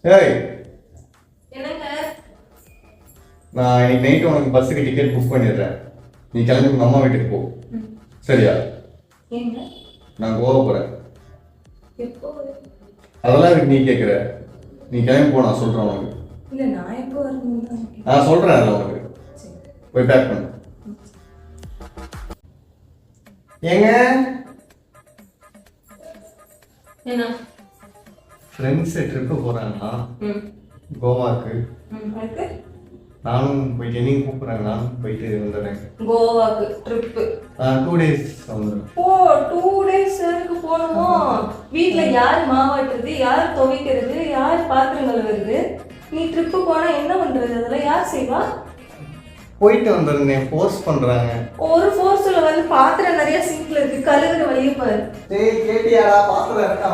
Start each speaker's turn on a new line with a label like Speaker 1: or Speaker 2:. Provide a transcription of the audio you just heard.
Speaker 1: ஏய்,
Speaker 2: என்னங்க?
Speaker 1: நான் இன்னைக்கு நைட்டு உனக்கு பஸ்ஸுக்கு டிக்கெட் புக் பண்ணிடுறேன். நீ கிளம்பி உங்க அம்மா வீட்டுக்கு போ. சரியா?
Speaker 2: ஏங்க?
Speaker 1: நான் கோவா போறேன்.
Speaker 2: எப்போ?
Speaker 1: அதெல்லாம் இருக்கு நீ கேட்குற. நீ கிளம்பி போ, நான் சொல்றேன் உனக்கு.
Speaker 2: இல்ல நான் எப்போ வரணும் தான்.
Speaker 1: நான் சொல்றேன் அதெல்லாம் உனக்கு.
Speaker 2: சரி.
Speaker 1: போய் பேக் பண்ணு. ஏங்க
Speaker 2: என்ன?
Speaker 1: ஃப்ரெண்ட்ஸ் ட்ரிப்பு போறாங்கன்னா
Speaker 2: ம்.
Speaker 1: கோவாக்கு.
Speaker 2: அடுத்து?
Speaker 1: நானும் போயிட்டு என்னையும் கூப்பிட்றாங்க, நானும் போயிட்டு வந்துடுறேன்.
Speaker 2: கோவாக்கு ட்ரிப்பு.
Speaker 1: 2 days வந்துடுறேன்.
Speaker 2: ஓ 2 days எனக்கு போகணுமோ? வீட்ல யார் மாவாட்டுறது, யார் துவைக்கிறது, யார் பாத்திரம் கழுவுறது? நீ ட்ரிப்பு போனா என்ன பண்றது? அதெல்லாம் யார் செய்வா?
Speaker 1: போயிட்டு வந்துடுறேன். ஃபோர்ஸ் பண்றாங்க.
Speaker 2: ஒரு ஃபோர்ஸ்ல வந்து பாத்திரம் நிறைய சிங்க்ல இருக்கு, கழுவுற வழியை பாரு.
Speaker 1: கேட்டியாடா? பாத்திரம் இருக்கா?